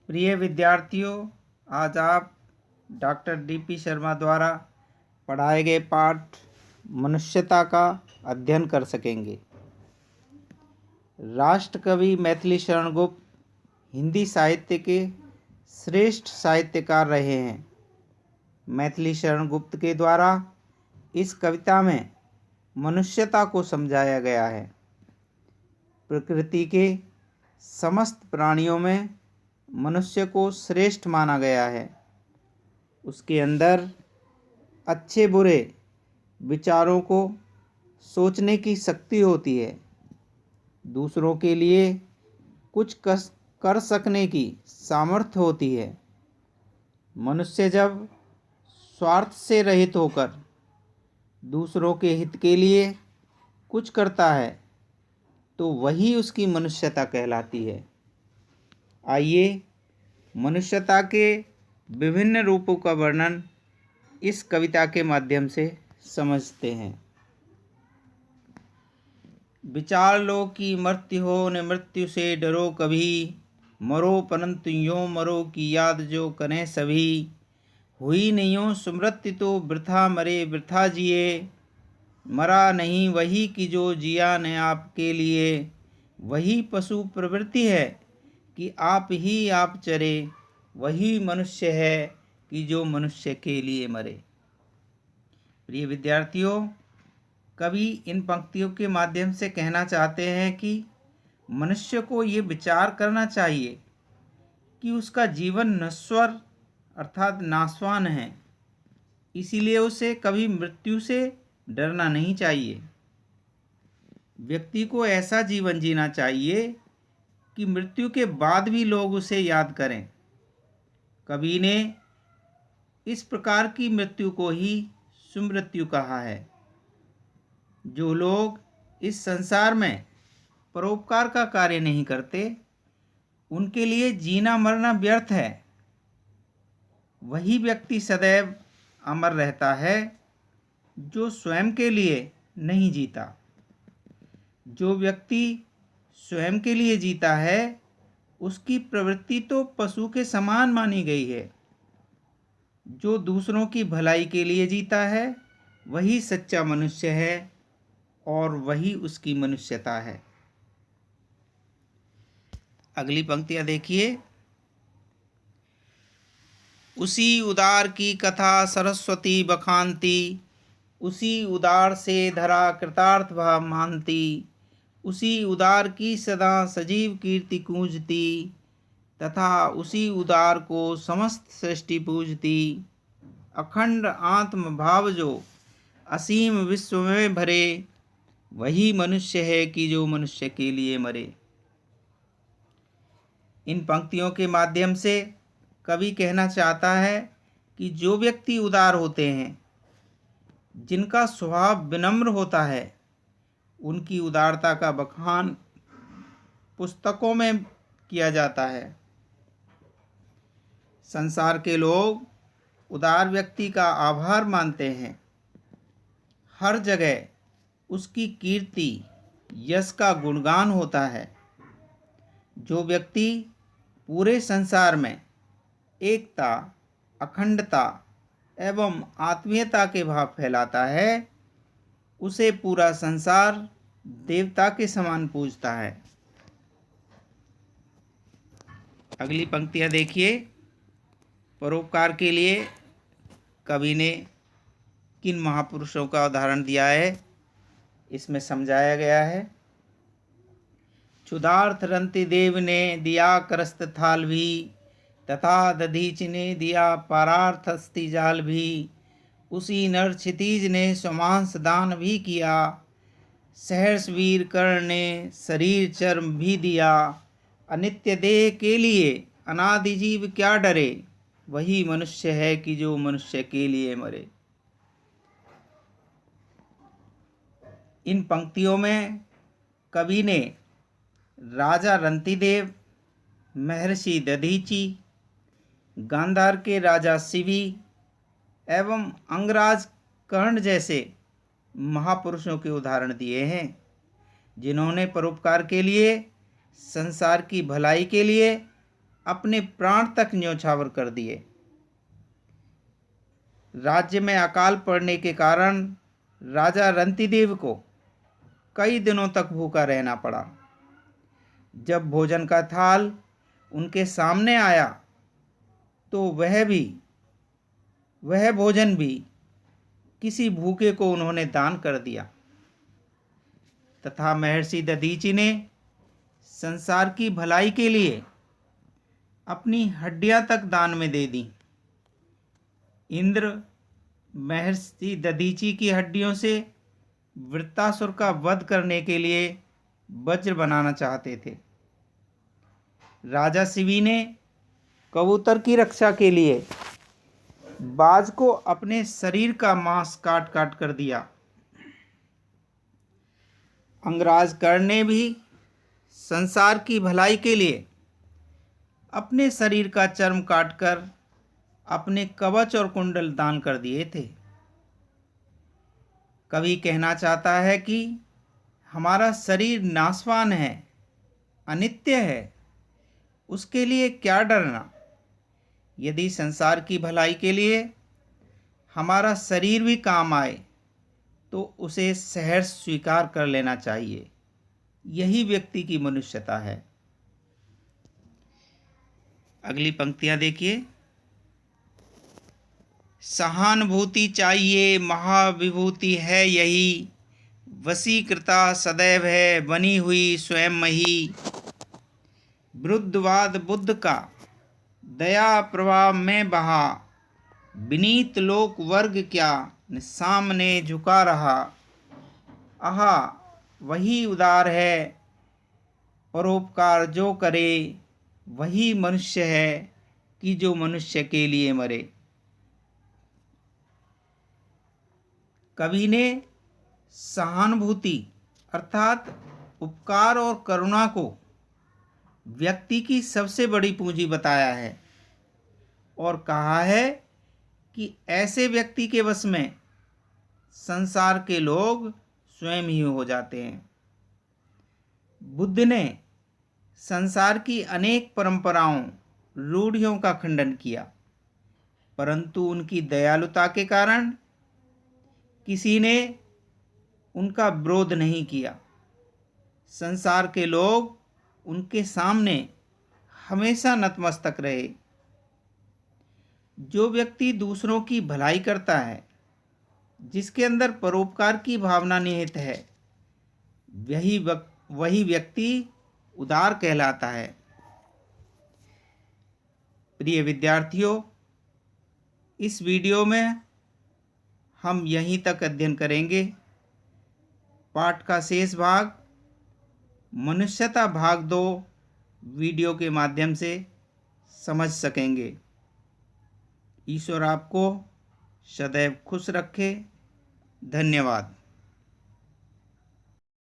प्रिय विद्यार्थियों, आज आप डॉक्टर डी.पी. शर्मा द्वारा पढ़ाए गए पाठ मनुष्यता का अध्ययन कर सकेंगे। राष्ट्रकवि मैथिली शरण गुप्त हिंदी साहित्य के श्रेष्ठ साहित्यकार रहे हैं। मैथिली शरण गुप्त के द्वारा इस कविता में मनुष्यता को समझाया गया है। प्रकृति के समस्त प्राणियों में मनुष्य को श्रेष्ठ माना गया है। उसके अंदर अच्छे बुरे विचारों को सोचने की शक्ति होती है। दूसरों के लिए कुछ कर सकने की सामर्थ्य होती है। मनुष्य जब स्वार्थ से रहित होकर दूसरों के हित के लिए कुछ करता है तो वही उसकी मनुष्यता कहलाती है। आइए मनुष्यता के विभिन्न रूपों का वर्णन इस कविता के माध्यम से समझते हैं। विचार लो कि मृत्यु हो न मृत्यु से डरो कभी, मरो परंतु यूं मरो कि याद जो करें सभी। हुई नहीं सुमृत्यु तो वृथा मरे वृथा जिए, मरा नहीं वही कि जो जिया न आपके लिए। वही पशु प्रवृत्ति है कि आप ही आप चरे, वही मनुष्य है कि जो मनुष्य के लिए मरे। प्रिय विद्यार्थियों, कवि इन पंक्तियों के माध्यम से कहना चाहते हैं कि मनुष्य को ये विचार करना चाहिए कि उसका जीवन नश्वर अर्थात नाशवान है, इसीलिए उसे कभी मृत्यु से डरना नहीं चाहिए। व्यक्ति को ऐसा जीवन जीना चाहिए कि मृत्यु के बाद भी लोग उसे याद करें। कवि ने इस प्रकार की मृत्यु को ही सुमृत्यु कहा है। जो लोग इस संसार में परोपकार का कार्य नहीं करते, उनके लिए जीना मरना व्यर्थ है। वही व्यक्ति सदैव अमर रहता है जो स्वयं के लिए नहीं जीता। जो व्यक्ति स्वयं के लिए जीता है उसकी प्रवृत्ति तो पशु के समान मानी गई है। जो दूसरों की भलाई के लिए जीता है वही सच्चा मनुष्य है और वही उसकी मनुष्यता है। अगली पंक्तियां देखिए। उसी उदार की कथा सरस्वती बखानती, उसी उदार से धरा कृतार्थ भाव मानती। उसी उदार की सदा सजीव कीर्ति गूंजती, तथा उसी उदार को समस्त सृष्टि पूजती। अखंड आत्म भाव जो असीम विश्व में भरे, वही मनुष्य है कि जो मनुष्य के लिए मरे। इन पंक्तियों के माध्यम से कवि कहना चाहता है कि जो व्यक्ति उदार होते हैं, जिनका स्वभाव विनम्र होता है, उनकी उदारता का बखान पुस्तकों में किया जाता है। संसार के लोग उदार व्यक्ति का आभार मानते हैं। हर जगह उसकी कीर्ति यश का गुणगान होता है। जो व्यक्ति पूरे संसार में एकता, अखंडता एवं आत्मीयता के भाव फैलाता है, उसे पूरा संसार देवता के समान पूजता है। अगली पंक्तियां देखिए। परोपकार के लिए कवि ने किन महापुरुषों का उदाहरण दिया है, इसमें समझाया गया है। क्षुधार्थ रंति देव ने दिया करस्त थाल भी, तथा दधीच ने दिया पारार्थ अस्ति जाल भी। उसी नर क्षितिज ने स्वमांस दान भी किया, सहर्ष वीर कर्ण ने शरीर चर्म भी दिया। अनित्य देह के लिए अनादि जीव क्या डरे, वही मनुष्य है कि जो मनुष्य के लिए मरे। इन पंक्तियों में कवि ने राजा रंतिदेव, महर्षि दधीचि, गांधार के राजा शिवी एवं अंगराज कर्ण जैसे महापुरुषों के उदाहरण दिए हैं, जिन्होंने परोपकार के लिए, संसार की भलाई के लिए अपने प्राण तक न्यौछावर कर दिए। राज्य में अकाल पड़ने के कारण राजा रंतिदेव को कई दिनों तक भूखा रहना पड़ा। जब भोजन का थाल उनके सामने आया तो वह भोजन भी किसी भूखे को उन्होंने दान कर दिया तथा महर्षि दधीचि ने संसार की भलाई के लिए अपनी हड्डियां तक दान में दे दी। इंद्र महर्षि दधीचि की हड्डियों से वृत्तासुर का वध करने के लिए वज्र बनाना चाहते थे। राजा शिवी ने कबूतर की रक्षा के लिए बाज को अपने शरीर का मांस काट काट कर दिया। अंगराज कर्ण ने भी संसार की भलाई के लिए अपने शरीर का चर्म काटकर अपने कवच और कुंडल दान कर दिए थे। कवि कहना चाहता है कि हमारा शरीर नाशवान है, अनित्य है, उसके लिए क्या डरना। यदि संसार की भलाई के लिए हमारा शरीर भी काम आए तो उसे सहर्ष स्वीकार कर लेना चाहिए। यही व्यक्ति की मनुष्यता है। अगली पंक्तियां देखिए। सहानुभूति चाहिए महाविभूति है यही, वशीकृता सदैव है बनी हुई स्वयं मही। बुद्धवाद बुद्ध का दया प्रभाव में बहा, विनीत लोक वर्ग क्या सामने झुका रहा। आहा वही उदार है, परोपकार जो करे, वही मनुष्य है कि जो मनुष्य के लिए मरे। कवि ने सहानुभूति अर्थात उपकार और करुणा को व्यक्ति की सबसे बड़ी पूंजी बताया है और कहा है कि ऐसे व्यक्ति के वश में संसार के लोग स्वयं ही हो जाते हैं। बुद्ध ने संसार की अनेक परंपराओं, रूढ़ियों का खंडन किया, परंतु उनकी दयालुता के कारण किसी ने उनका विरोध नहीं किया। संसार के लोग उनके सामने हमेशा नतमस्तक रहे। जो व्यक्ति दूसरों की भलाई करता है, जिसके अंदर परोपकार की भावना निहित है, वही व्यक्ति उदार कहलाता है। प्रिय विद्यार्थियों, इस वीडियो में हम यहीं तक अध्ययन करेंगे। पाठ का शेष भाग मनुष्यता भाग 2 वीडियो के माध्यम से समझ सकेंगे। ईश्वर आपको सदैव खुश रखे। धन्यवाद।